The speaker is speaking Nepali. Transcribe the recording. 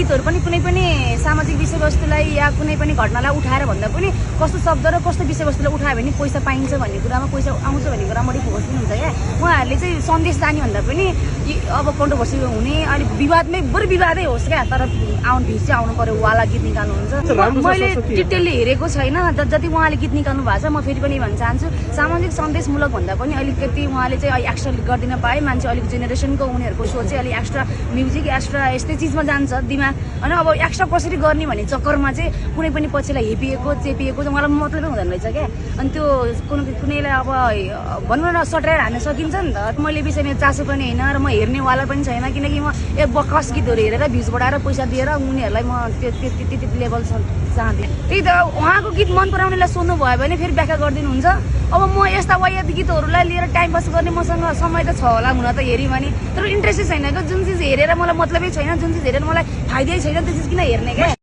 गीतहरू पनि कुनै पनि सामाजिक विषयवस्तुलाई या कुनै पनि घटनालाई उठाएर भन्दा पनि कस्तो शब्द र कस्तो विषयवस्तुलाई उठायो भने पैसा पाइन्छ भन्ने कुरामा पैसा आउँछ भन्ने कुरा बढी फोकस दिनुहुन्छ क्या। उहाँहरूले चाहिँ सन्देश जाने भन्दा पनि अब कन्ट्रोभर्सी हुने अलिक विवादमै बरु विवादै होस् क्या, तर आउनु भिड चाहिँ आउनु पर्यो। उहाँलाई गीत निकाल्नुहुन्छ, मैले डिटेलली हेरेको छैन। जति उहाँले गीत निकाल्नु भएको छ, म फेरि पनि भन्न चाहन्छु सामाजिक सन्देशमूलक भन्दा पनि अलिकति उहाँले चाहिँ एक्स्ट्रा गरिदिन पाए मान्छे अलिक जेनेरेसनको उनीहरूको सोच चाहिँ अलिक एक्स्ट्रा म्युजिक एक्स्ट्रा यस्तै चिजमा जान्छ दिमाग होइन। अब एक्स्ट्रा कसरी गर्ने भन्ने चक्करमा चाहिँ कुनै पनि पछिलाई हेपिएको चेपिएको चाहिँ मलाई मतलबै हुँदैन रहेछ क्या। अनि त्यो कुनैलाई अब भनौँ न सटाएर हान्न सकिन्छ नि त। मैले विषयमा चासो पनि होइन र म हेर्नेवाला पनि छैन, किनकि म बकवास गीतहरू हेरेर भ्युज बढाएर पैसा दिएर उनीहरूलाई म त्यति लेभल चाहँदैन। त्यही त उहाँको गीत मन पराउनेलाई सोध्नु भयो भने फेरि व्याख्या गरिदिनुहुन्छ। अब म यस्ता वायत गीतहरूलाई लिएर टाइम पास गर्ने मसँग समय त छ होला हुन त हेऱ्यो भने, तर इन्ट्रेस्टै छैन क्या। जुन चिज हेरेर मलाई मतलबै छैन, जुन चिज हेरेर मलाई फाइदै छैन त्यो चिज किन हेर्ने क्या।